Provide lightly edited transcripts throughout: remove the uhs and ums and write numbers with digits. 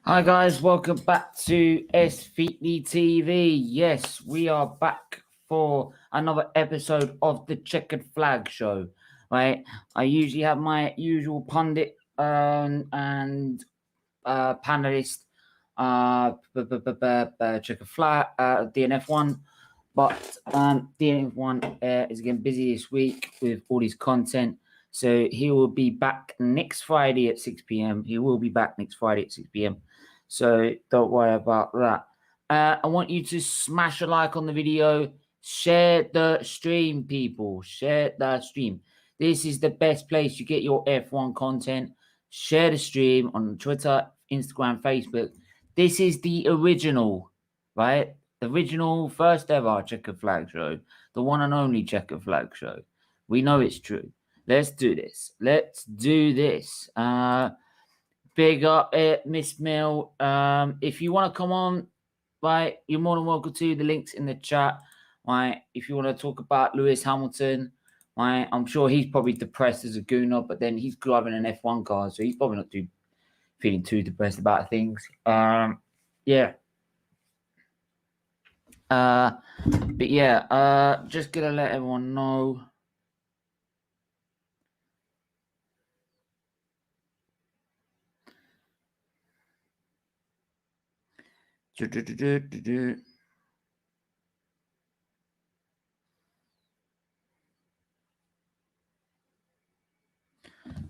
Hi guys, welcome back to SFeatleyTV. Yes, we are back for another episode of the Checkered Flag Show. Right, I usually have my usual pundit and panelist, Checkered Flag, DNF1. But DNF1 is getting busy this week with all his content. So he will be back next Friday at 6 p.m. He will be back next Friday at 6 p.m. So don't worry about that. I want you to smash a like on the video. Share the stream, people. Share the stream. This is the best place to get your F1 content. Share the stream on Twitter, Instagram, Facebook. This is the original, right? The original first ever Checkered Flag Show. The one and only Checkered Flag Show. We know it's true. Let's do this. Let's do this. Big up Miss Mill. If you want to come on, right, you're more than welcome to. The links in the chat. Right, if you want to talk about Lewis Hamilton, right, I'm sure he's probably depressed as a gooner, but then he's driving an F1 car, so he's probably not feeling too depressed about things. Yeah. But yeah, just gonna let everyone know.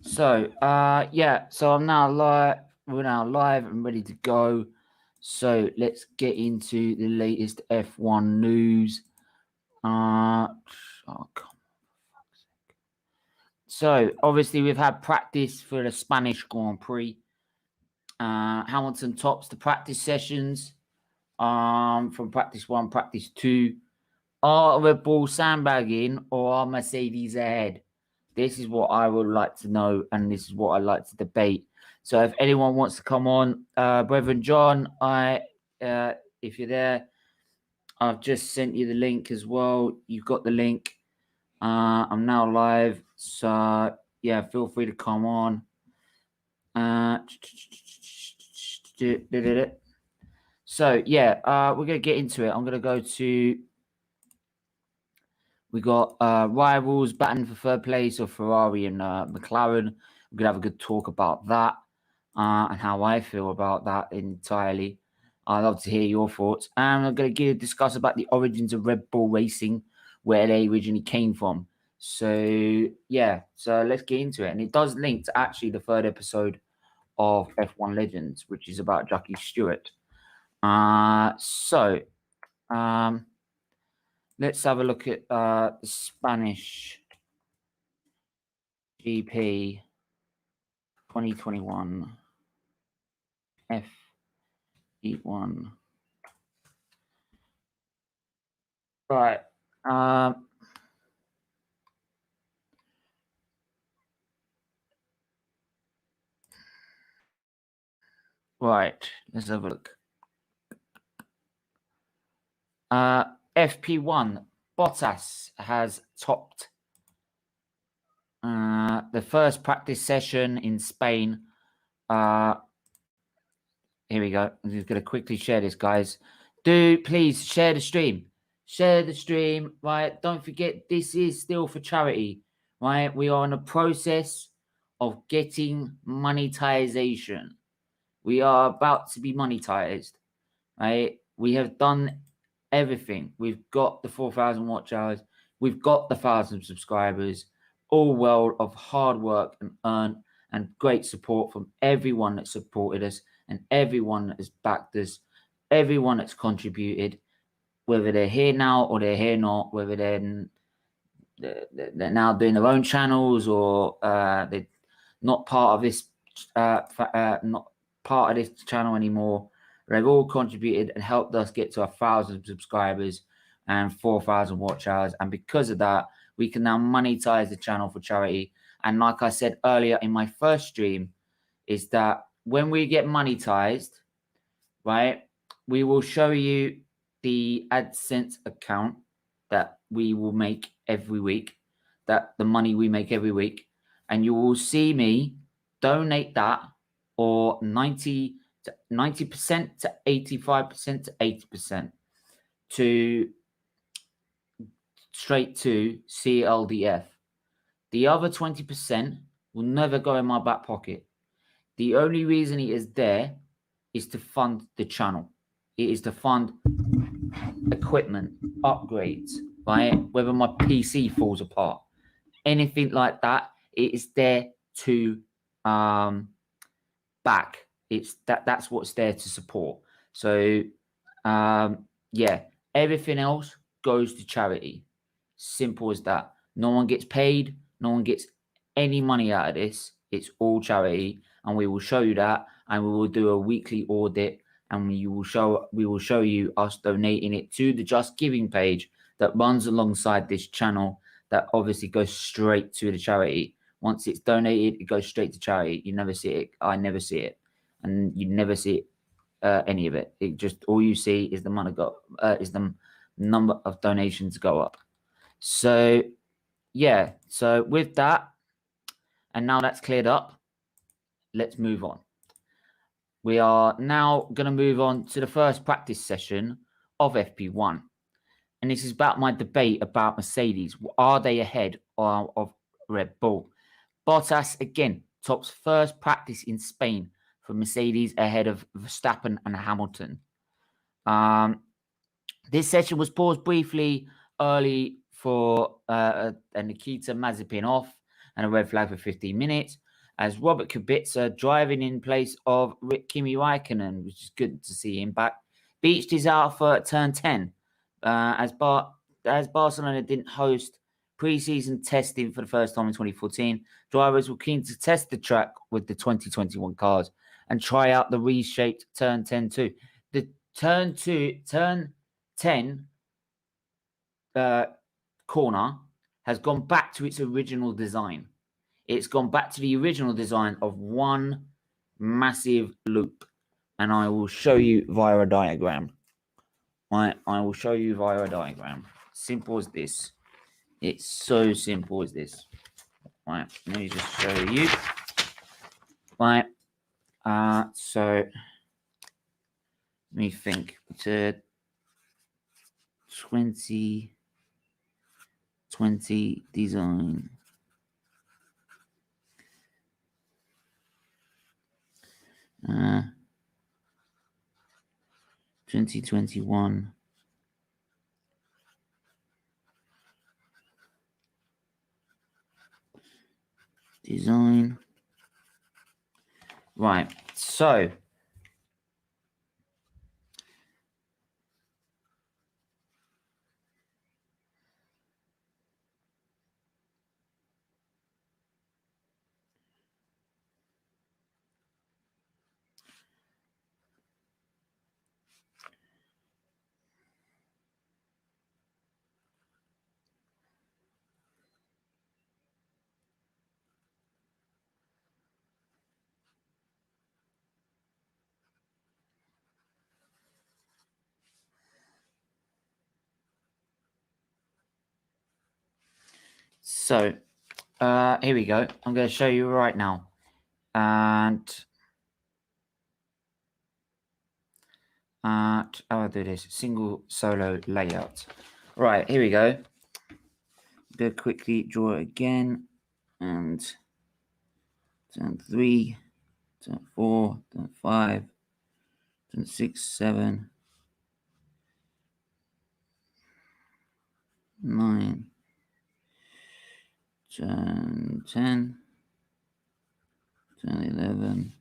So, yeah, so I'm now live. We're now live and ready to go. So let's get into the latest F1 news. Oh, come on. So obviously we've had practice for the Spanish Grand Prix. Hamilton tops the practice sessions. From practice 1, practice 2. Are Red Bull sandbagging or are Mercedes ahead? This is what I would like to know, and this is what I'd like to debate. So if anyone wants to come on, Brethren John, if you're there, I've just sent you the link as well. You've got the link. I'm now live, so yeah, feel free to come on. So yeah, we're gonna get into it. I'm gonna go to. We got rivals batting for third place of Ferrari and McLaren. We're gonna have a good talk about that and how I feel about that entirely. I'd love to hear your thoughts. And I'm gonna discuss about the origins of Red Bull racing, where they originally came from. So yeah, so let's get into it. And it does link to actually the third episode of F1 Legends, which is about Jackie Stewart. Let's have a look at the Spanish GP 2021 F1. Right. Right. Let's have a look. FP1. Bottas has topped the first practice session in Spain. Here we go. I'm just going to quickly share this, guys. Do please share the stream. Share the stream, right? Don't forget, this is still for charity, right? We are in a process of getting monetization. We are about to be monetized, right? We have done everything. We've got the 4,000 watch hours. We've got the 1,000 subscribers. All world of hard work and great support from everyone that supported us and everyone that has backed us, everyone that's contributed, whether they're here now or they're here not, whether they're now doing their own channels or they're not part of this, not part of this channel anymore. They've all contributed and helped us get to 1,000 subscribers and 4,000 watch hours. And because of that, we can now monetize the channel for charity. And like I said earlier in my first stream, is that when we get monetized, right, we will show you the AdSense account that we will make every week, that the money we make every week, and you will see me donate that, or 90 to 90% to 85% to 80% to straight to CLDF. The other 20% will never go in my back pocket. The only reason it is there is to fund the channel. It is to fund equipment, upgrades, right? Whether my PC falls apart, anything like that, it is there to back. That's what's there to support. So yeah, everything else goes to charity. Simple as that. No one gets paid, no one gets any money out of this. It's all charity, and we will show you that, and we will do a weekly audit, and we will show you us donating it to the Just Giving page that runs alongside this channel, that obviously goes straight to the charity. Once it's donated, it goes straight to charity. You never see it. I never see it, and you never see any of it. It just, all you see is the money is the number of donations go up. So yeah, so with that, and now that's cleared up, let's move on. We are now going to move on to the first practice session of FP1. And this is about my debate about Mercedes. Are they ahead of Red Bull? Bottas, again, tops first practice in Spain for Mercedes ahead of Verstappen and Hamilton. This session was paused briefly early for a Nikita Mazepin off and a red flag for 15 minutes, as Robert Kubica, driving in place of Kimi Raikkonen, which is good to see him back, beached his Alpha at turn 10. As Barcelona didn't host pre-season testing for the first time in 2014, drivers were keen to test the track with the 2021 cars and try out the reshaped turn 10 too. The turn 10 corner has gone back to its original design. It's gone back to the original design of one massive loop. And I will show you via a diagram. I will show you via a diagram. Simple as this. It's so simple as this. Right, let me just show you. Right, so let me think. To 2020 design. 2021 design. Right, so here we go. I'm going to show you right now. And how do I do this? Single solo layout. Right, here we go. I'm going to quickly draw it again. And turn 3, turn 4, turn 5, turn 6, 7, 9, turn 10, turn 11,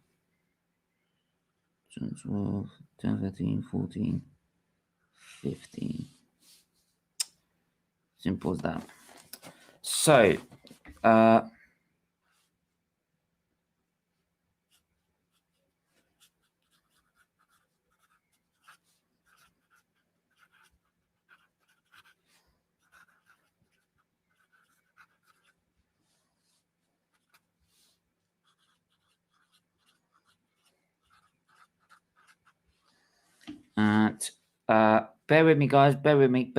turn 12, turn 13, 14, 15. Simple as that. So, bear with me, guys. Bear with me.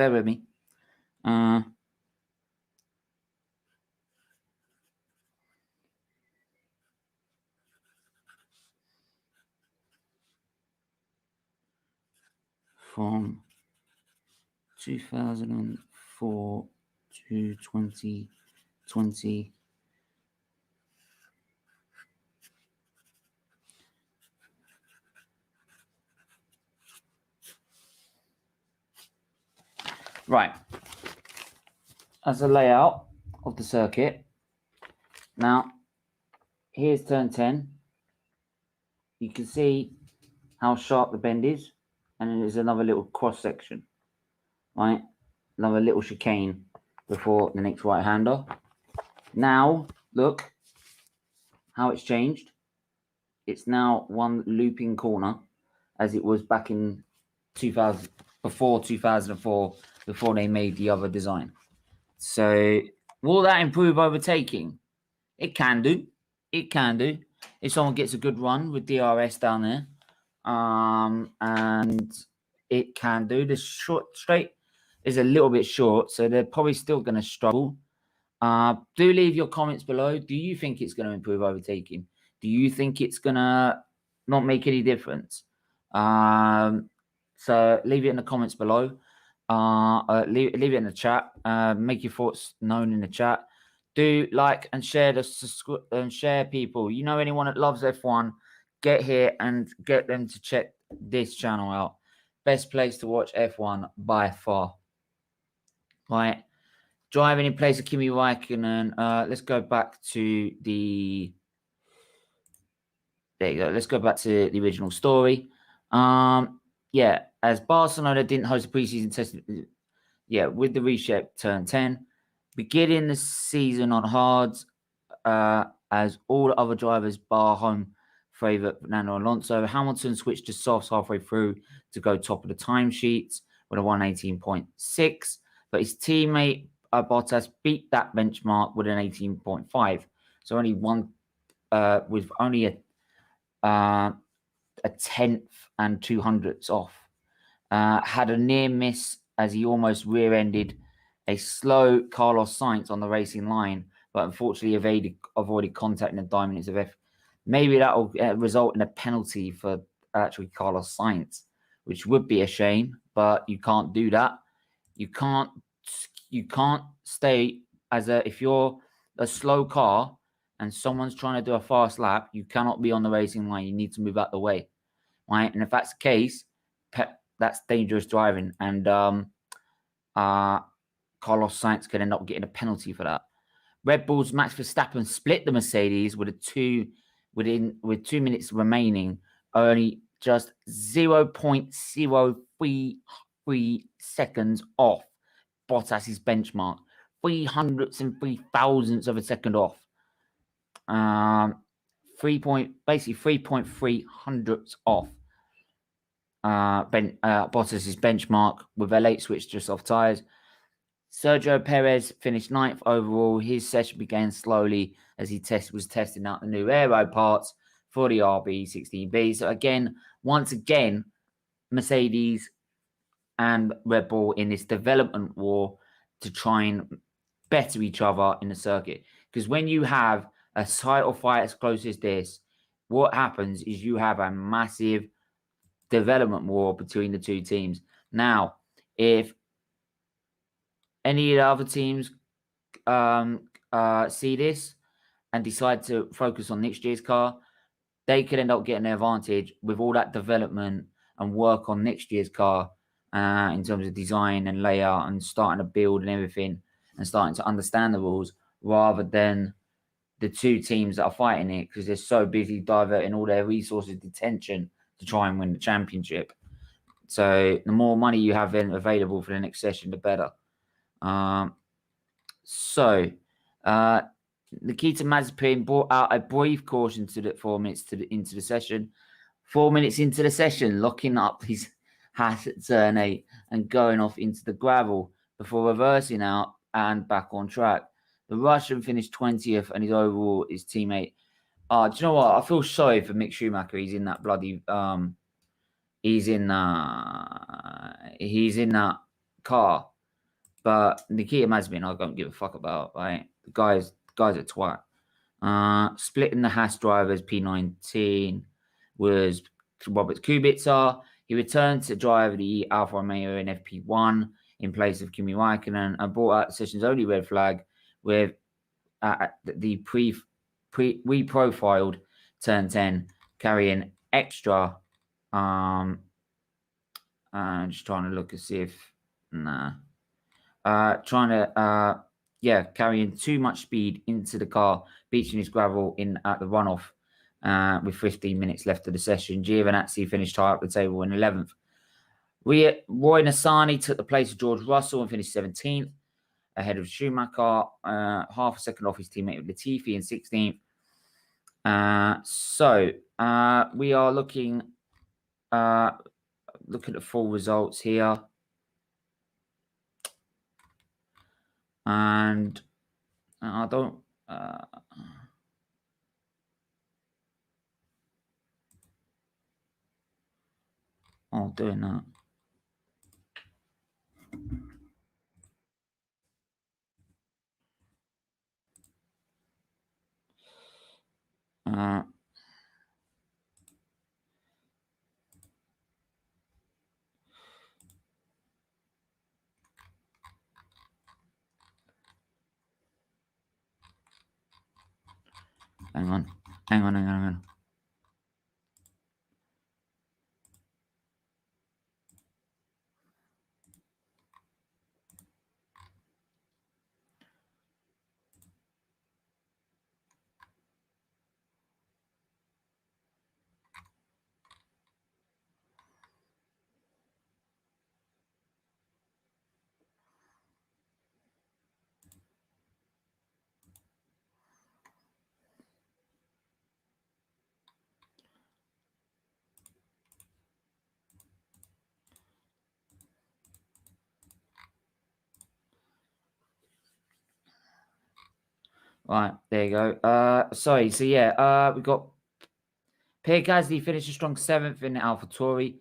from 2004 to 2020. Right. As a layout of the circuit. Now, here's turn 10. You can see how sharp the bend is. And there's another little cross section. Right? Another little chicane before the next right-hander. Now, look how it's changed. It's now one looping corner, as it was back in 2004, before they made the other design. So, will that improve overtaking? It can do. It can do. If someone gets a good run with DRS down there. And it can do. The straight is a little bit short, so they're probably still going to struggle. Do leave your comments below. Do you think it's going to improve overtaking? Do you think it's going to not make any difference? So leave it in the comments below. Leave it in the chat. Make your thoughts known in the chat. Do like and share share people. You know anyone that loves F1, get here and get them to check this channel out. Best place to watch F1 by far. Right. Driving in place of Kimi Räikkönen. Let's go back to the... There you go. Let's go back to the original story. Yeah, as Barcelona didn't host a preseason test, with the reshape turn 10, beginning the season on hards, as all other drivers bar home favourite Fernando Alonso. Hamilton switched to softs halfway through to go top of the timesheets with a 118.6, but his teammate Bottas beat that benchmark with an 18.5. So only one, with only a tenth and 200ths off. Had a near miss as he almost rear-ended a slow Carlos Sainz on the racing line, but unfortunately avoided contact in the diamonds of F. Maybe that will result in a penalty for actually Carlos Sainz, which would be a shame, but you can't do that. You can't stay if you're a slow car and someone's trying to do a fast lap, you cannot be on the racing line. You need to move out the way, right? And if that's the case, that's dangerous driving, and Carlos Sainz could end up getting a penalty for that. Red Bull's Max Verstappen split the Mercedes with 2 minutes remaining, only just 0.033 seconds off Bottas's benchmark, 303,000ths of a second off. 3.3 hundredths off Bottas's benchmark with a late switch just off tyres. Sergio Perez finished 9th overall. His session began slowly as he was testing out the new aero parts for the RB16B. So once again, Mercedes and Red Bull in this development war to try and better each other in the circuit. Because when you have a title fight as close as this, what happens is you have a massive development war between the two teams. Now, if any of the other teams see this and decide to focus on next year's car, they could end up getting an advantage with all that development and work on next year's car in terms of design and layout and starting to build and everything and starting to understand the rules, rather than the two teams that are fighting it because they're so busy diverting all their resources to attention to try and win the championship. So the more money you have available for the next session, the better. Nikita Mazepin brought out a brief caution to the 4 minutes into the session. 4 minutes into the session, locking up his hat at turn 8 and going off into the gravel before reversing out and back on track. The Russian finished 20th, and his teammate. Do you know what? I feel sorry for Mick Schumacher. He's in that bloody. He's in that car. But Nikita Mazepin, I don't give a fuck about. Right, the guy's a twat. Splitting the Haas drivers P19 was Robert Kubica. He returned to drive the Alfa Romeo in FP1 in place of Kimi Raikkonen and brought out the session's only red flag with the reprofiled turn 10 carrying extra. I'm just trying to look to see if carrying too much speed into the car, beaching his gravel at the runoff with 15 minutes left of the session. Giovinazzi finished high up the table in 11th. Roy Nissany took the place of George Russell and finished 17th, ahead of Schumacher, half a second off his teammate Latifi in 16th. We are looking at the full results here. And I don't... doing that. Hang on. Right, there you go. We got Pierre Gasly finished a strong 7th in AlphaTauri.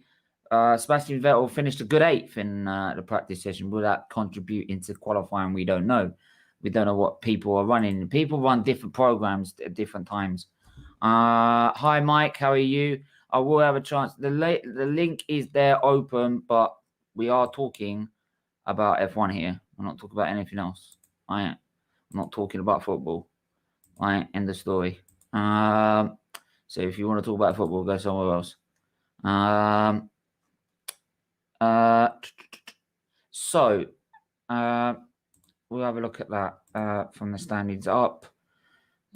Sebastian Vettel finished a good 8th in the practice session. Will that contribute into qualifying? We don't know. We don't know what people are running. People run different programs at different times. Hi, Mike. How are you? I will have a chance. The link is there open, but we are talking about F1 here. We're not talking about anything else. I'm not talking about football. End the story. So if you want to talk about football, go somewhere else. We'll have a look at that from the standings up.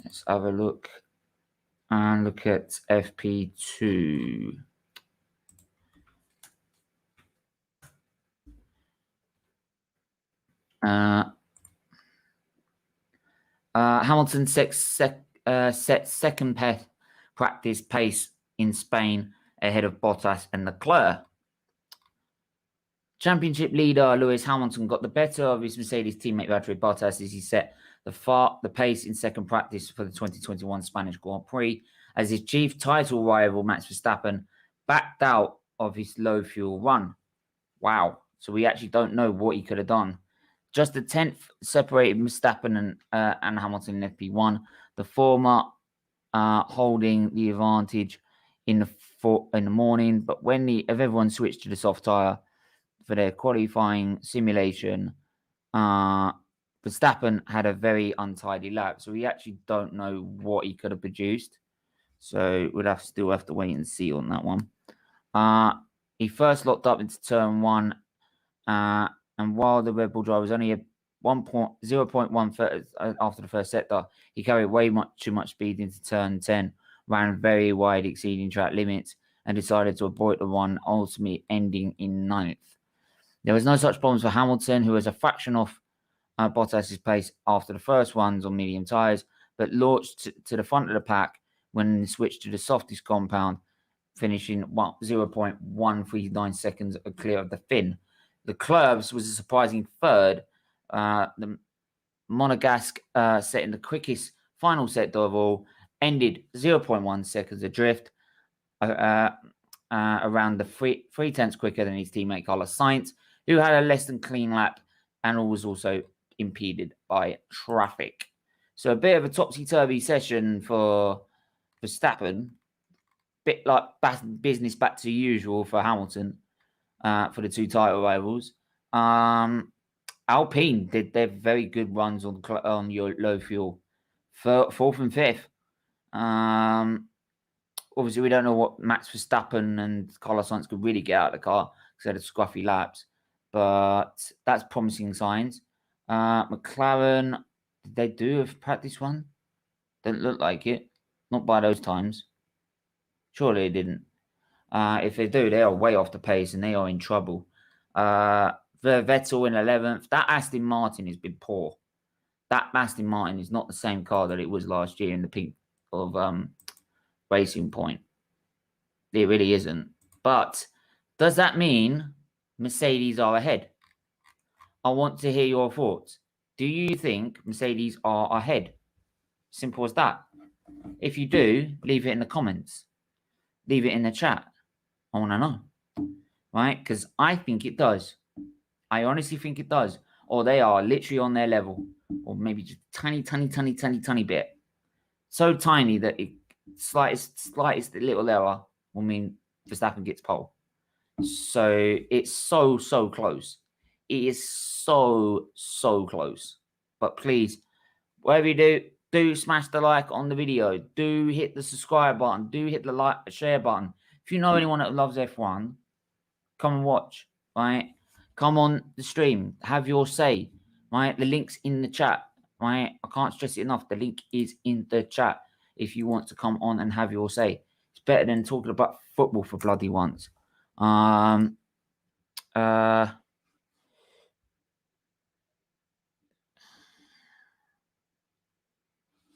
Let's have a look and look at FP2. Hamilton set second practice pace in Spain ahead of Bottas and Leclerc. Championship leader Lewis Hamilton got the better of his Mercedes teammate Valtteri Bottas as he set the pace in second practice for the 2021 Spanish Grand Prix, as his chief title rival Max Verstappen backed out of his low fuel run. Wow. So we actually don't know what he could have done. Just a 10th separated Verstappen and Hamilton in FP1, the former holding the advantage in the morning. But when everyone switched to the soft tyre for their qualifying simulation, Verstappen had a very untidy lap. So we actually don't know what he could have produced. So we'll still have to wait and see on that one. He first locked up into turn 1. And while the Red Bull driver was only a 0.1 after the first sector, he carried way too much speed into turn 10, ran very wide, exceeding track limits, and decided to avoid the run, ultimately ending in 9th. There was no such problems for Hamilton, who was a fraction off Bottas's pace after the first runs on medium tyres, but launched to the front of the pack when he switched to the softest compound, finishing 0.139 seconds clear of the Finn. The Clubs was a surprising third. The Monegasque setting the quickest final sector of all, ended 0.1 seconds adrift, around the 3/10 quicker than his teammate Carlos Sainz, who had a less than clean lap and was also impeded by traffic. So a bit of a topsy-turvy session for Verstappen. bit like business back to usual for Hamilton for the two title rivals. Alpine did their very good runs on your low fuel, fourth and fifth. Obviously, we don't know what Max Verstappen and Carlos Sainz could really get out of the car because they had scruffy laps, but that's promising signs. McLaren, did they do a practice one? Didn't look like it. Not by those times. Surely it didn't. If they do, they are way off the pace and they are in trouble. Vettel in 11th. That Aston Martin has been poor. That Aston Martin is not the same car that it was last year in the peak of Racing Point. It really isn't. But does that mean Mercedes are ahead? I want to hear your thoughts. Do you think Mercedes are ahead? Simple as that. If you do, leave it in the comments. Leave it in the chat. I want to know. Right? Because I think it does. I honestly think it does. Or they are literally on their level. Or maybe just tiny bit. So tiny that it slightest little error will mean Verstappen gets pole. So it's so close. It is so close. But please, whatever you do smash the like on the video. Do hit the subscribe button. Do hit the share button. If you know anyone that loves F1, come and watch, right? Come on the stream. Have your say, right? The link's in the chat, right? I can't stress it enough. The link is in the chat if you want to come on and have your say. It's better than talking about football for bloody once.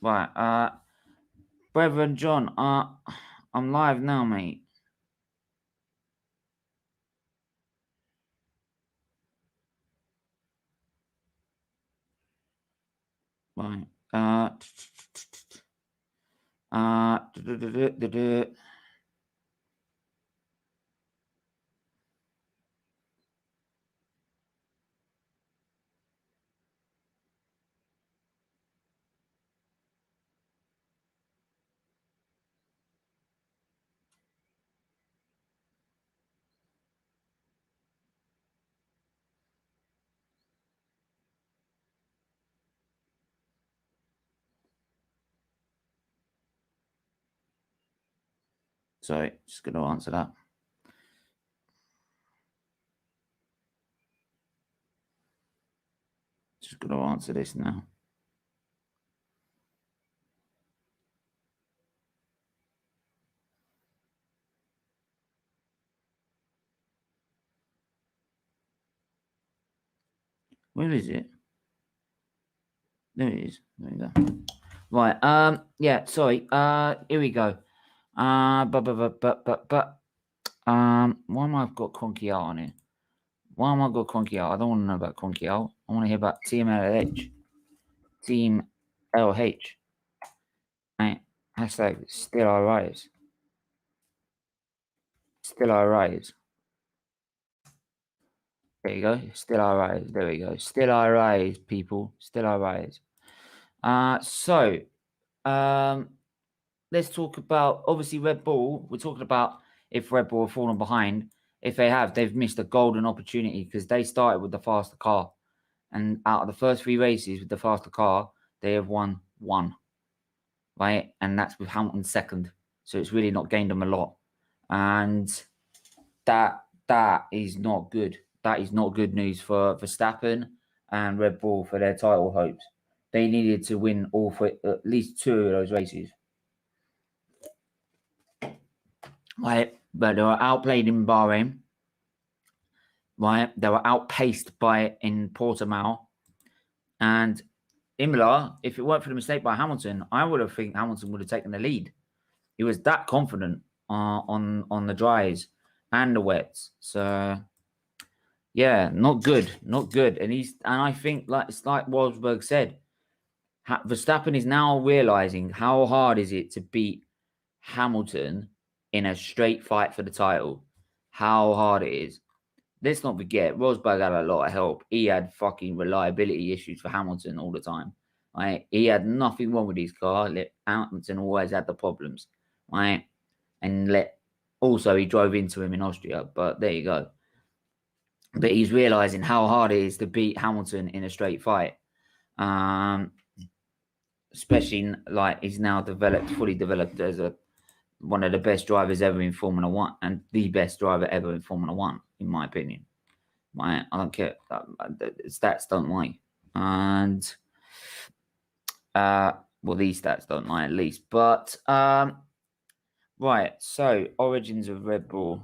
Right. Brethren John, I'm live now, mate. Right. Sorry, just going to answer that. Just going to answer this now. Where is it? There it is. There you go. Right. Yeah. Sorry. Here we go. Why am I got Conky out on it? Why am I got Conky out? I don't want to know about Conky out. I want to hear about Team LH. Team LH. Right. Hashtag still I rise. Still I rise. There you go. Still I rise. There we go. Still I rise, people. Still I rise. Let's talk about, obviously, Red Bull. We're talking about if Red Bull have fallen behind. If they have, they've missed a golden opportunity because they started with the faster car. And out of the first 3 races with the faster car, they have won 1. Right? And that's with Hamilton second. So it's really not gained them a lot. And that is not good. That is not good news for Verstappen and Red Bull for their title hopes. They needed to win at least 2 of those races. Right, but they were outplayed in Bahrain. Right, they were outpaced in Portimao, and Imola. If it weren't for the mistake by Hamilton, I would have think Hamilton would have taken the lead. He was that confident on the dries and the wets. So yeah, not good. And I think it's like Wolfsburg said, Verstappen is now realizing how hard is it to beat Hamilton in a straight fight for the title. How hard it is. Let's not forget, Rosberg had a lot of help. He had fucking reliability issues for Hamilton all the time. Right? He had nothing wrong with his car. Hamilton always had the problems. Right? and also he drove into him in Austria, but there you go. But he's realizing how hard it is to beat Hamilton in a straight fight. Especially like he's now fully developed as one of the best drivers ever in Formula One, and the best driver ever in Formula One, in my opinion. I don't care. Stats don't lie. And these stats don't lie at least. But right, so origins of Red Bull.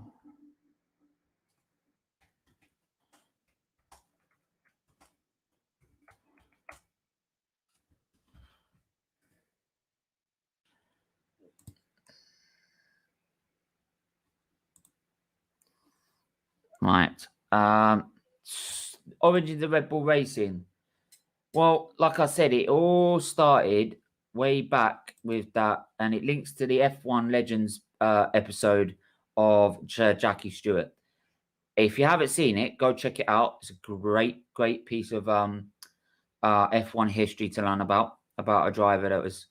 Right. Origins of Red Bull Racing. Well, like I said, it all started way back with that, and it links to the F1 Legends episode of Jackie Stewart. If you haven't seen it, go check it out. It's a great piece of F1 history to learn about a driver that was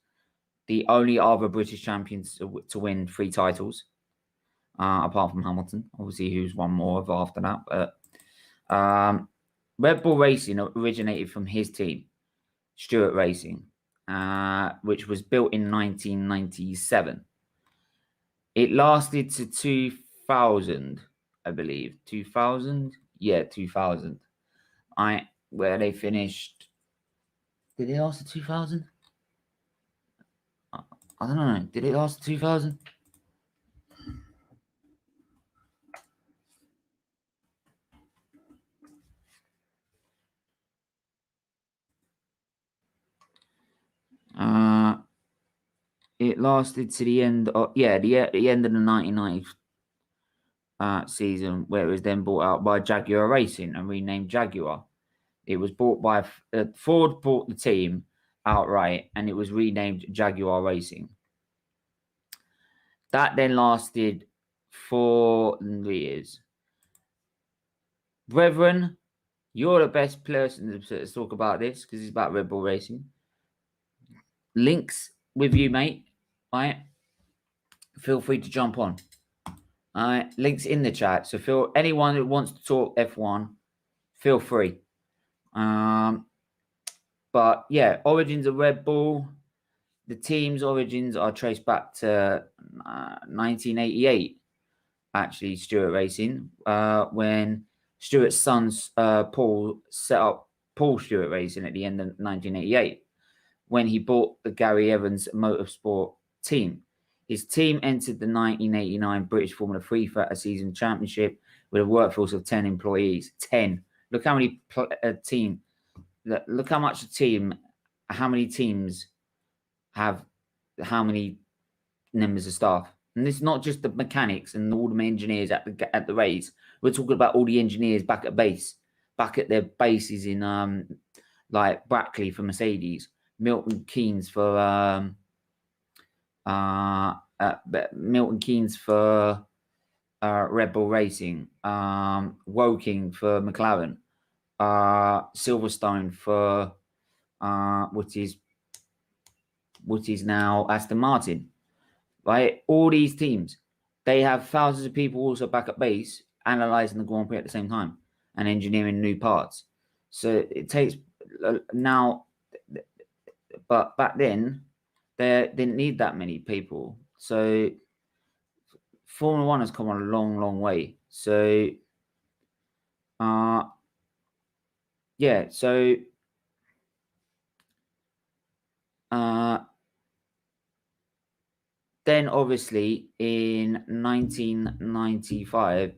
the only other British champion to win 3 titles, apart from Hamilton, obviously, who's won more after that. But Red Bull Racing originated from his team, Stewart Racing, which was built in 1997. It lasted to 2000, I believe. 2000? Yeah, 2000. Where they finished. Did it last to 2000? I don't know. Did it last to 2000? It lasted to the end of the end of the 1990 season, where it was then bought out by Jaguar Racing and renamed Jaguar. It was bought by Ford, bought the team outright, and it was renamed Jaguar Racing. That then lasted 4 years. Brethren, you're the best person to talk about this because it's about Red Bull Racing. Links with you, mate. All right. Feel free to jump on. All right. Links in the chat. So anyone who wants to talk F1, feel free. But yeah, origins of Red Bull. The team's origins are traced back to 1988. Actually, Stewart Racing, when Stewart's son Paul set up Paul Stewart Racing at the end of 1988, when he bought the Gary Evans Motorsport team. His team entered the 1989 British Formula 3 season championship with a workforce of 10 employees. 10. Look how many Look how much how many teams have how many members of staff. And it's not just the mechanics and all the engineers at the race. We're talking about all the engineers back at their bases in like Brackley for Mercedes, Milton Keynes for Red Bull Racing, Woking for McLaren, Silverstone for what is now Aston Martin. Right, all these teams, they have thousands of people also back at base analyzing the Grand Prix at the same time and engineering new parts. So it takes now, but back then they didn't need that many people. So Formula One has come on a long way. So yeah, so then obviously in 1995,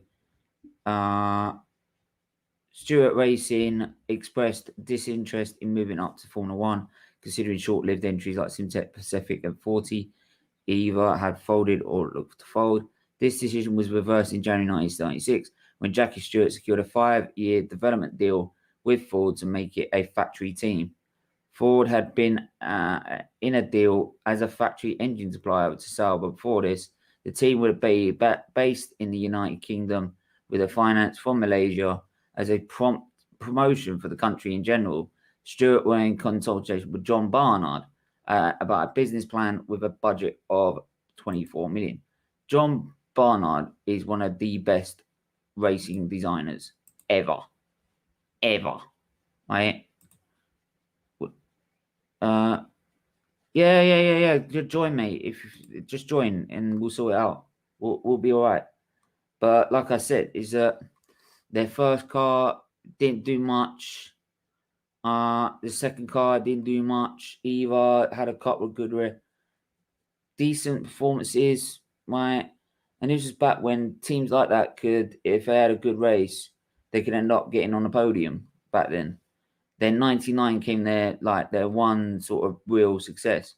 Stewart Racing expressed disinterest in moving up to Formula One, considering short-lived entries like Simtech Pacific and 40 either had folded or looked to fold. This decision was reversed in January 1996 when Jackie Stewart secured a 5-year development deal with Ford to make it a factory team. Ford had been in a deal as a factory engine supplier to Sauber, but before this, the team would be based in the United Kingdom with a finance from Malaysia as a prompt promotion for the country in general. Stewart were in consultation with John Barnard about a business plan with a budget of 24 million. John Barnard is one of the best racing designers ever. Right? Yeah. Join me. If just join and we'll sort it out. We'll be all right. But like I said, is that their first car didn't do much. The second car didn't do much either. Had a couple of good, decent performances, right? And this was back when teams like that could, if they had a good race, they could end up getting on the podium back then. Then 99 came their one sort of real success.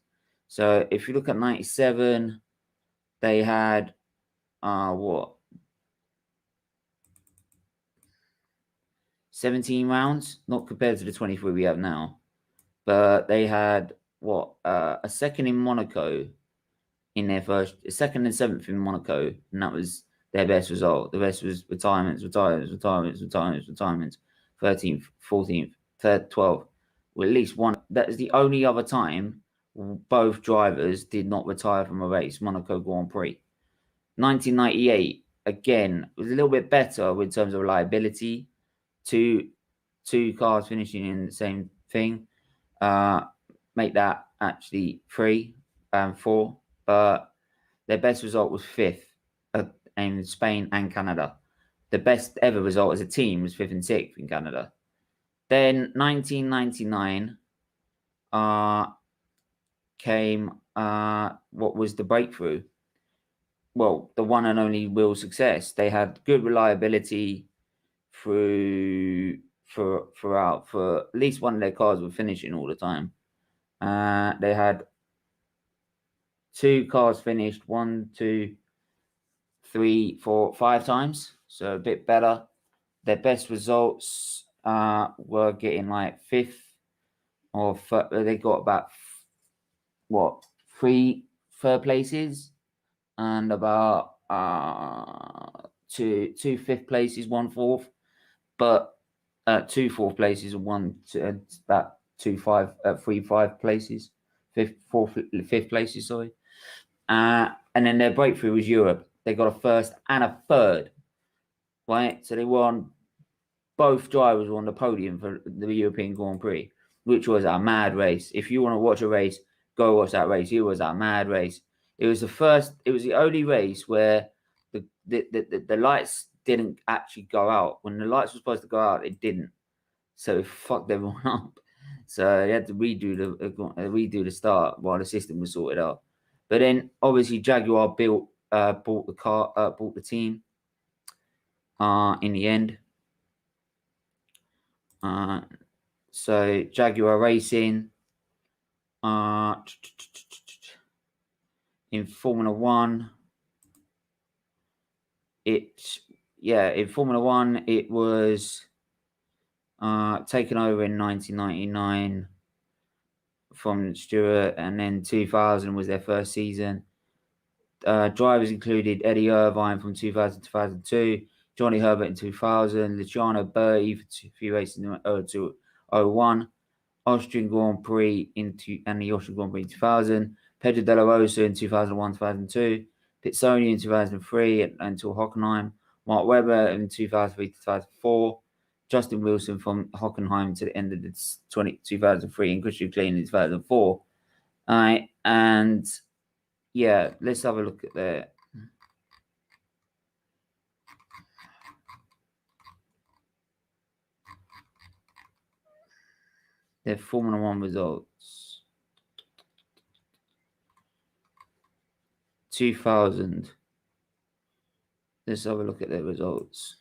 So if you look at 97, they had 17 rounds, not compared to the 23 we have now. But they had a second in Monaco in their a second and seventh in Monaco, and that was their best result. The rest was retirements, 13th, 14th, 3rd, 12th. Well, at least one. That is the only other time both drivers did not retire from a race, Monaco Grand Prix. 1998, again, was a little bit better in terms of reliability. Two cars finishing in the same thing. Make that actually 3 and 4. But their best result was 5th in Spain and Canada. The best ever result as a team was 5th and 6th in Canada. Then 1999 came what was the breakthrough? Well, the one and only real success. They had good reliability throughout. For at least one of their cars were finishing all the time. They had 2 cars finished 1, 2, 3, 4, 5 times, so a bit better. Their best results were getting 5th or they got about 3 third places and about 2 5th places, 1 4th, but 2 4th places and 1 about 3 5 places, 5th places, sorry. And then their breakthrough was Europe. They got a 1st and a 3rd, right? So they won. Both drivers were on the podium for the European Grand Prix, which was a mad race. If you want to watch a race, go watch that race. It was a mad race. It was the only race where the lights didn't actually go out. When the lights were supposed to go out, it didn't. So it fucked everyone up. So they had to redo the start while the system was sorted out. But then obviously Jaguar bought the team in the end. So Jaguar Racing in Formula One. In Formula One it was taken over in 1999 from Stewart, and then 2000 was their first season. Drivers included Eddie Irvine from 2000 to 2002, Johnny Herbert in 2000, Luciano Berti for 2 races in 2001, Austrian Grand Prix and the Austrian Grand Prix in 2000, Pedro De La Rosa in 2001 2002, Pizzoni in 2003 until Hockenheim, Mark Webber in 2003 to 2004, Justin Wilson from Hockenheim to the end of the 2003, and Christian Klein in 2004. And yeah, let's have a look at their Formula One results. 2000. Let's have a look at their results.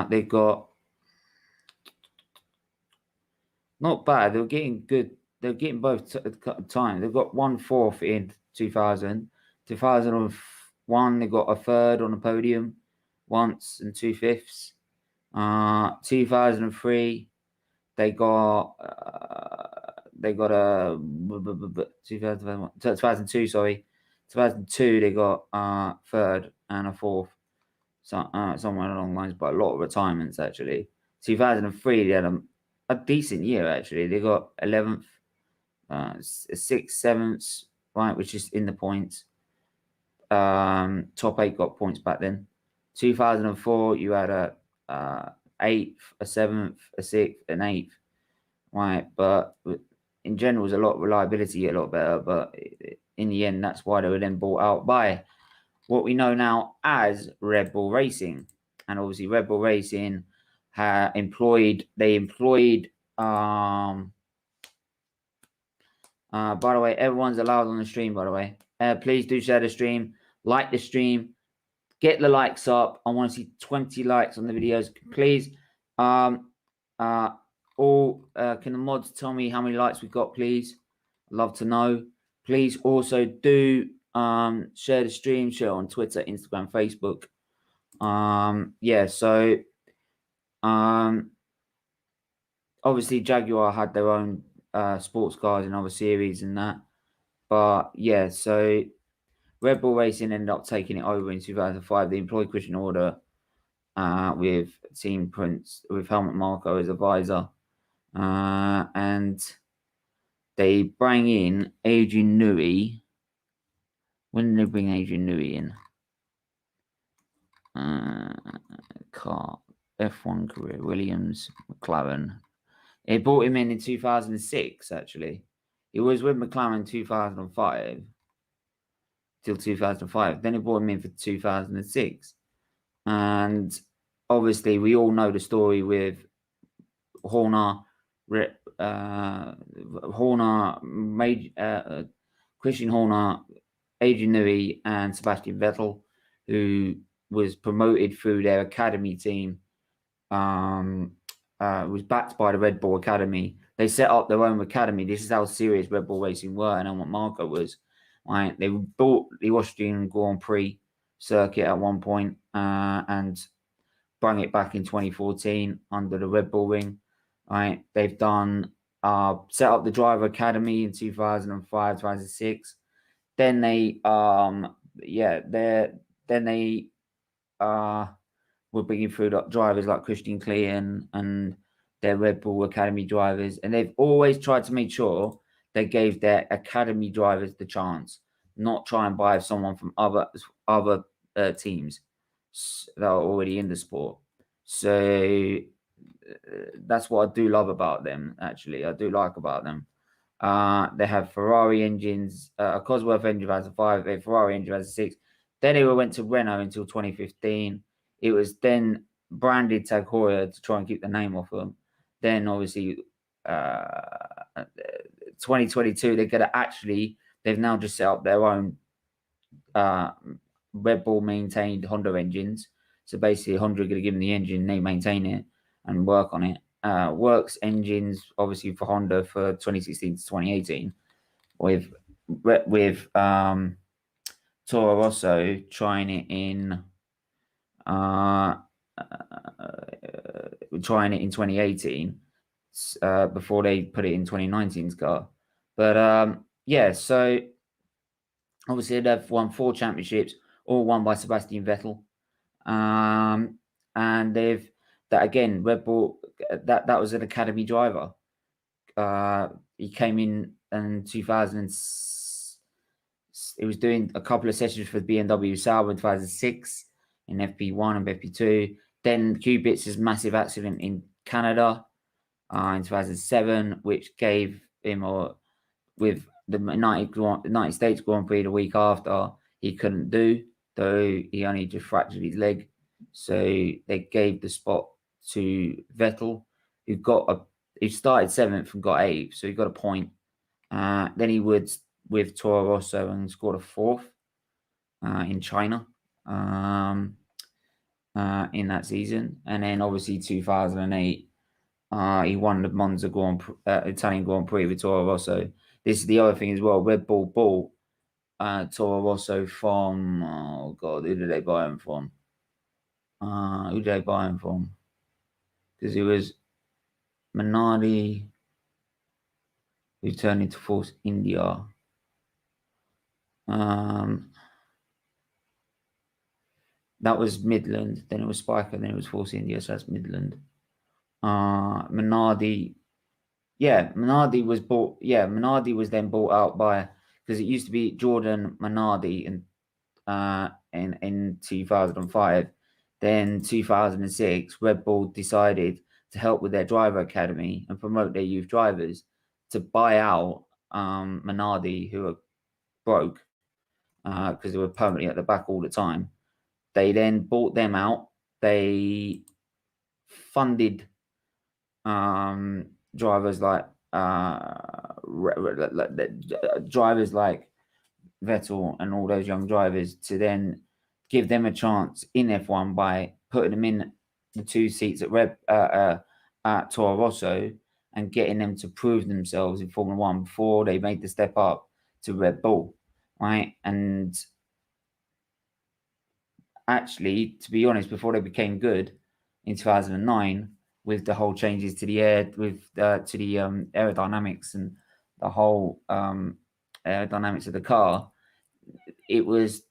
They got not bad. They were getting good. They were getting both time. They got 1/4 in 2000. 2001, they got a 3rd on the podium once and 2 5ths. 2003, they got a 2002. Sorry, 2002 they got 3rd and a 4th. Somewhere along the lines, but a lot of retirements actually. 2003 they had a decent year actually. They got 11th, 6th, 7th, right, which is in the points. Top 8 got points back then. 2004, you had a 8th, a 7th, a 6th, an 8th, right? But in general, there's a lot of reliability, a lot better. But in the end, that's why they were then bought out by what we know now as Red Bull Racing. And obviously, Red Bull Racing employed. By the way, everyone's allowed on the stream. By the way, please do share the stream, like the stream, get the likes up. I want to see 20 likes on the videos, please. Can the mods tell me how many likes we've got, please? I'd love to know. Please also do share the stream, share it on Twitter, Instagram, Facebook. Obviously Jaguar had their own sports cars and other series and that. But yeah, so Red Bull Racing ended up taking it over in 2005. They employed Christian Order with Team Prince, with Helmut Marko as advisor. And they bring in Adrian Newey. When did they bring Adrian Newey in? Car, F1 career, Williams, McLaren. They brought him in 2006, actually. He was with McLaren 2005 till 2005. Then he brought him in for 2006. And obviously, we all know the story with Horner, Christian Horner, Adrian Newey, and Sebastian Vettel, who was promoted through their academy team. Was backed by the Red Bull Academy. They set up their own academy. This is how serious Red Bull Racing were, and what Marko was. Right, they bought the Austrian Grand Prix circuit at one point and brought it back in 2014 under the Red Bull ring. Right, they've done set up the driver academy in 2005, 2006. Then they were bringing through drivers like Christian Klein and their Red Bull Academy drivers. And they've always tried to make sure they gave their Academy drivers the chance, not try and buy someone from other teams that are already in the sport. So that's what I do love about them, actually. I do like about them. They have Ferrari engines, a Cosworth engine 2005, a Ferrari engine 2006. Then they went to Renault until 2015. It was then branded Tag Heuer to try and keep the name off them. Then obviously 2022, they've now just set up their own Red Bull maintained Honda engines. So basically Honda are going to give them the engine, they maintain it and work on it. Works engines obviously for Honda for 2016 to 2018 with Toro Rosso trying it in 2018 before they put it in 2019's car. But so obviously they've won 4 championships, all won by Sebastian Vettel. And Red Bull, that was an academy driver. He came in 2000. He was doing a couple of sessions for BMW Sauber in 2006 in FP1 and FP2. Then Kubica's massive accident in Canada in 2007, which gave him, with the United States Grand Prix the week after, he couldn't do, though he only just fractured his leg. So they gave the spot to Vettel, who started 7th and got 8th, so he got a point. Then he would with Toro Rosso and scored a 4th in China in that season. And then obviously 2008, he won the Monza Italian Grand Prix with Toro Rosso. This is the other thing as well. Red Bull bought Toro Rosso from, who did they buy him from? Because it was Minardi, who turned into Force India. That was Midland, then it was Spiker, then it was Force India, so that's Midland. Minardi Minardi was bought. Yeah, Minardi was then bought out by, because it used to be Jordan Minardi in 2005. Then 2006, Red Bull decided to help with their driver academy and promote their youth drivers to buy out Minardi, who were broke because they were permanently at the back all the time. They then bought them out. They funded drivers like drivers like Vettel and all those young drivers to then give them a chance in F1 by putting them in the 2 seats at Toro Rosso and getting them to prove themselves in Formula 1 before they made the step up to Red Bull, right? And actually, to be honest, before they became good in 2009, with the whole changes to the air, to the aerodynamics and the whole aerodynamics of the car, it was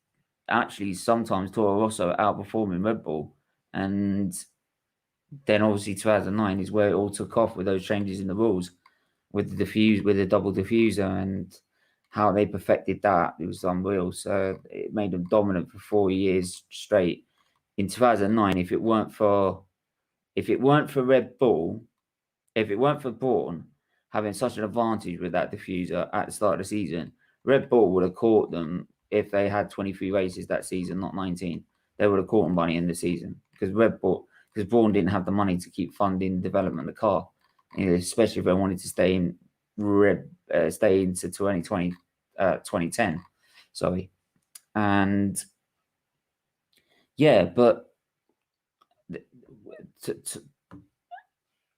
actually sometimes Toro Rosso outperforming Red Bull. And then obviously 2009 is where it all took off with those changes in the rules, with the double diffuser and how they perfected that. It was unreal. So it made them dominant for 4 years straight. In 2009, if it weren't for Red Bull, if it weren't for Brawn having such an advantage with that diffuser at the start of the season, Red Bull would have caught them if they had 23 races that season, not 19. They would have caught them by the end of the season because Brawn didn't have the money to keep funding the development of the car, especially if they wanted to stay into 2010. Sorry. And yeah, but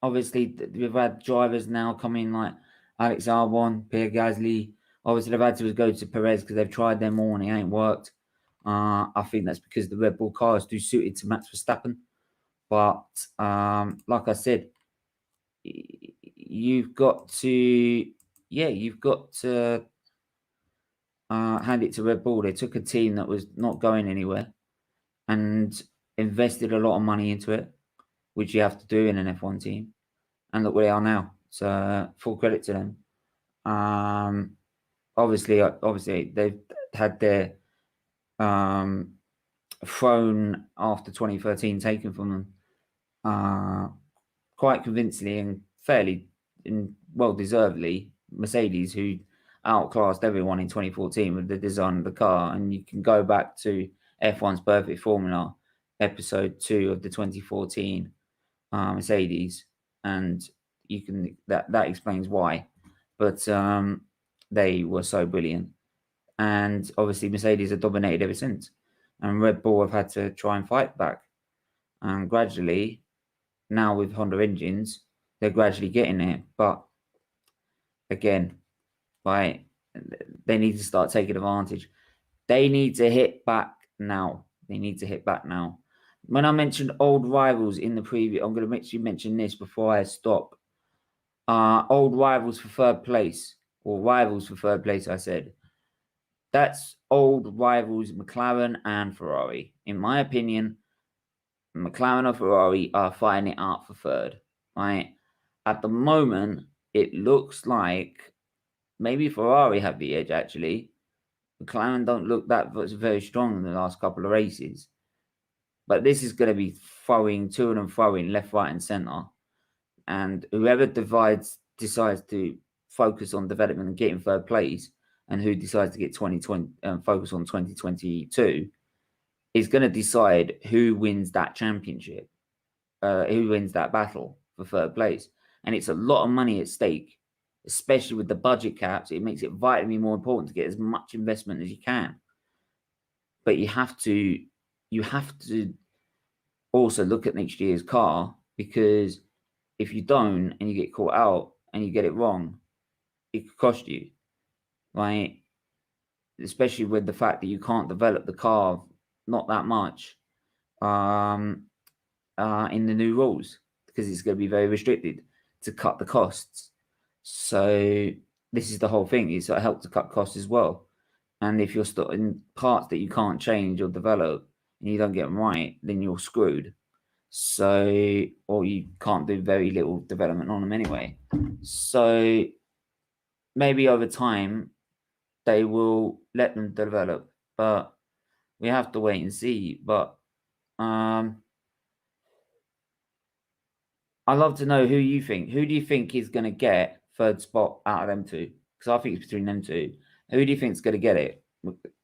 obviously we've had drivers now coming like Alex Albon, Pierre Gasly. Obviously they've had to go to Perez because they've tried them all and it ain't worked. I think that's because the Red Bull car is too suited to Max Verstappen. But like I said, you've got to hand it to Red Bull. They took a team that was not going anywhere and invested a lot of money into it, which you have to do in an F1 team. And look where they are now. So full credit to them. Obviously they've had their throne after 2013 taken from them quite convincingly and fairly well deservedly. Mercedes, who outclassed everyone in 2014 with the design of the car, and you can go back to F1's Perfect Formula, episode 2 of the 2014 Mercedes, and you can that explains why. But they were so brilliant, and obviously Mercedes have dominated ever since, and Red Bull have had to try and fight back, and gradually now with Honda engines they're gradually getting it. But again, right, they need to start taking advantage. They need to hit back now. When I mentioned old rivals in the preview, I'm going to make sure you mention this before I stop. Old rivals for third place, or rivals for third place, I said. That's old rivals McLaren and Ferrari. In my opinion, McLaren or Ferrari are fighting it out for third, right? At the moment, it looks like maybe Ferrari have the edge, actually. McLaren don't look that very strong in the last couple of races. But this is going to be throwing left, right, and centre. And whoever decides to focus on development and getting third place, and who decides to get 2020 focus on 2022, is going to decide who wins that championship, who wins that battle for third place. And it's a lot of money at stake, especially with the budget caps. It makes it vitally more important to get as much investment as you can. But you have to also look at next year's car, because if you don't and you get caught out and you get it wrong, it could cost you, right? Especially with the fact that you can't develop the car not that much in the new rules, because it's going to be very restricted to cut the costs. So this is the whole thing, is to help to cut costs as well. And if you're stuck in parts that you can't change or develop and you don't get them right, then you're screwed. So, or you can't do very little development on them anyway. So maybe over time they will let them develop, but we have to wait and see. But I'd love to know who you think. Who do you think is going to get third spot out of them two? Because I think it's between them two. Who do you think is going to get it?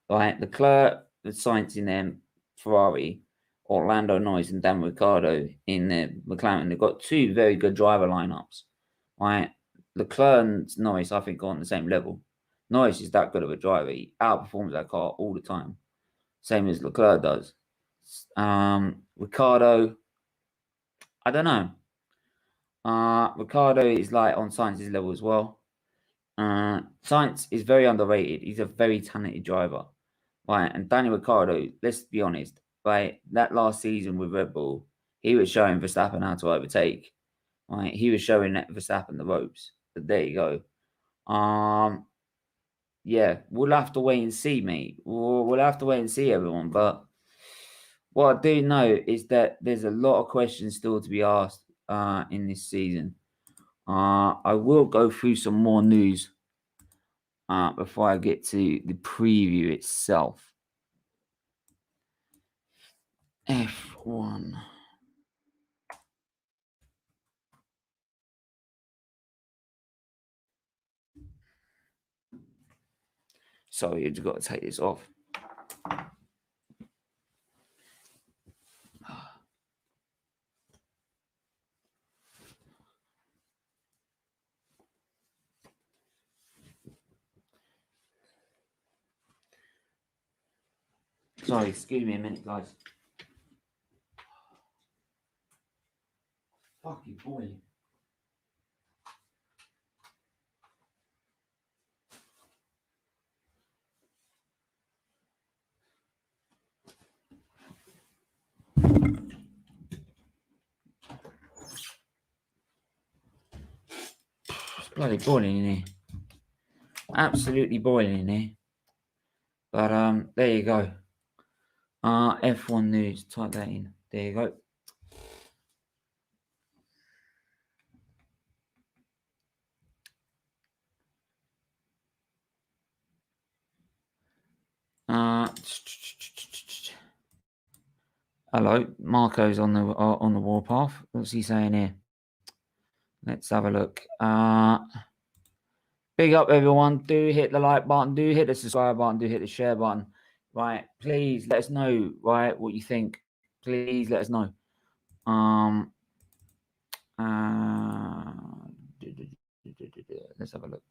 Right, Leclerc, the Sainz in them, Ferrari, Orlando Norris and Dan Ricciardo in the McLaren. They've got two very good driver lineups. Right, Leclerc and Norris, I think, are on the same level. Norris is that good of a driver. He outperforms that car all the time, same as Leclerc does. Ricciardo, I don't know. Ricciardo is like on Sainz's level as well. Sainz is very underrated. He's a very talented driver, right? And Daniel Ricciardo, let's be honest, right? That last season with Red Bull, he was showing Verstappen how to overtake, right? He was showing Verstappen the ropes. But there you go. Yeah, we'll have to wait and see, mate. We'll have to wait and see, everyone. But what I do know is that there's a lot of questions still to be asked in this season. I will go through some more news before I get to the preview itself. F1. Sorry, you've got to take this off. Sorry, excuse me a minute, guys. Fucking boiling. It's bloody boiling in here. Absolutely boiling in here. But there you go. F1 news. Type that in. There you go. Hello, Marco's on the warpath. What's he saying here? Let's have a look. Big up, everyone. Do hit the like button. Do hit the subscribe button. Do hit the share button. Right. Please let us know, right, what you think. Please let us know. Let's have a look.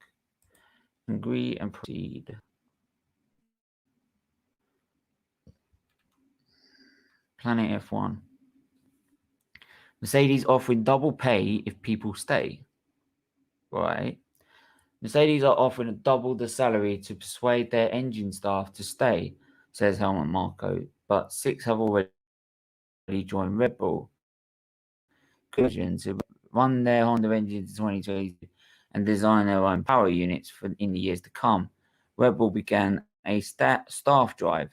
Agree and proceed. Planet F1. Mercedes offering double pay if people stay. Right. Mercedes are offering double the salary to persuade their engine staff to stay, says Helmut Marko, but 6 have already joined Red Bull. To run their Honda engines in 2022 and design their own power units in the years to come. Red Bull began a staff drive,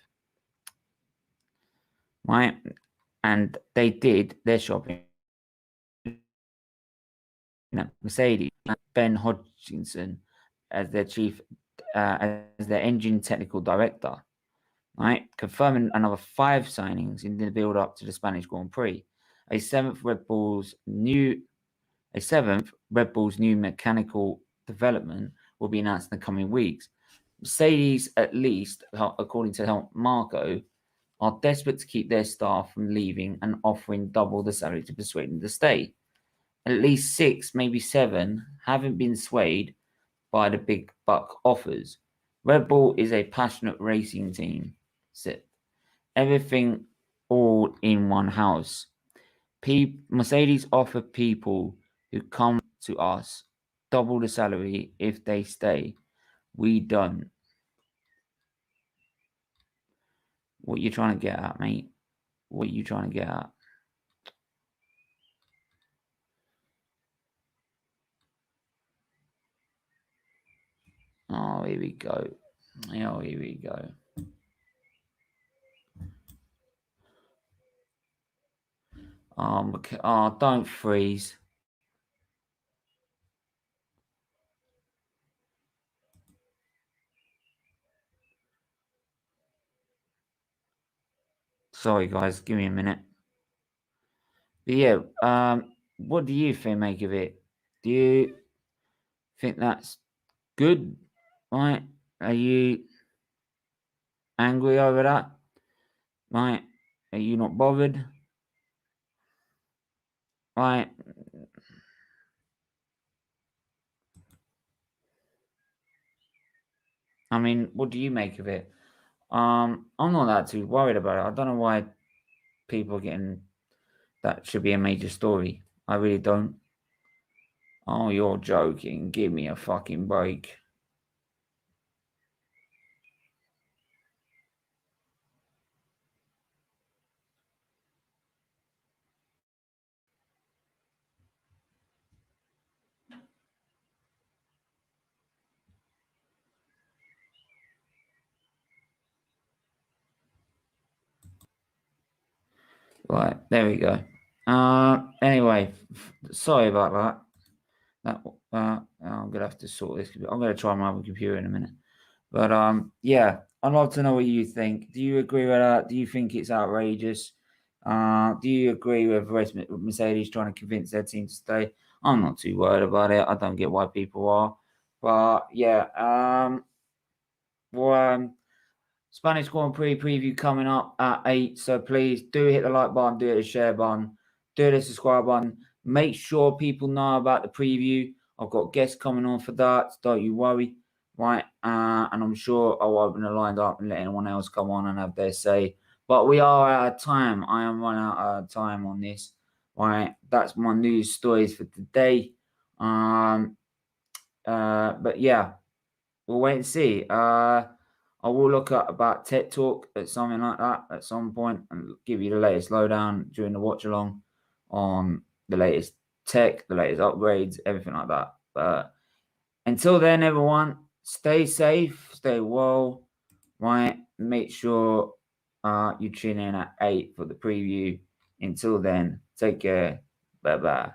right? And they did their shopping. Mercedes, Ben Hodgkinson as their as their engine technical director, right? Confirming another 5 signings in the build-up to the Spanish Grand Prix. A seventh Red Bull's new mechanical development will be announced in the coming weeks. Mercedes, at least, according to Helmut Marko, are desperate to keep their staff from leaving and offering double the salary to persuade them to stay. At least 6, maybe 7, haven't been swayed by the big buck offers. Red Bull is a passionate racing team. Everything all in one house. Mercedes offer people who come to us double the salary if they stay. We don't. What you trying to get at, mate? What you trying to get at? Oh, here we go. Oh, here we go. Don't freeze. Sorry, guys. Give me a minute. But yeah, what do you make of it? Do you think that's good? Right? Are you angry over that? Right? Are you not bothered? Right? I mean, what do you make of it? I'm not that too worried about it. I don't know why people are getting that should be a major story. I really don't. Oh, you're joking. Give me a fucking break. Right, there we go. Anyway, sorry about that. I'm gonna have to sort this. I'm gonna try my other computer in a minute. But yeah, I'd love to know what you think. Do you agree with that? Do you think it's outrageous? Do you agree with Mercedes trying to convince their team to stay? I'm not too worried about it. I don't get why people are. But yeah, well, Spanish Grand Prix preview coming up at 8. So please do hit the like button, do hit the share button, do the subscribe button. Make sure people know about the preview. I've got guests coming on for that. Don't you worry. Right. And I'm sure I'll open the lines up and let anyone else come on and have their say. But we are out of time. I am running out of time on this. Right. That's my news stories for today. But yeah, we'll wait and see. I will look at about Tech Talk at something like that at some point and give you the latest lowdown during the watch along on the latest tech, the latest upgrades, everything like that. But until then, everyone, stay safe, stay well, right? Make sure you tune in at 8 for the preview. Until then, take care. Bye bye.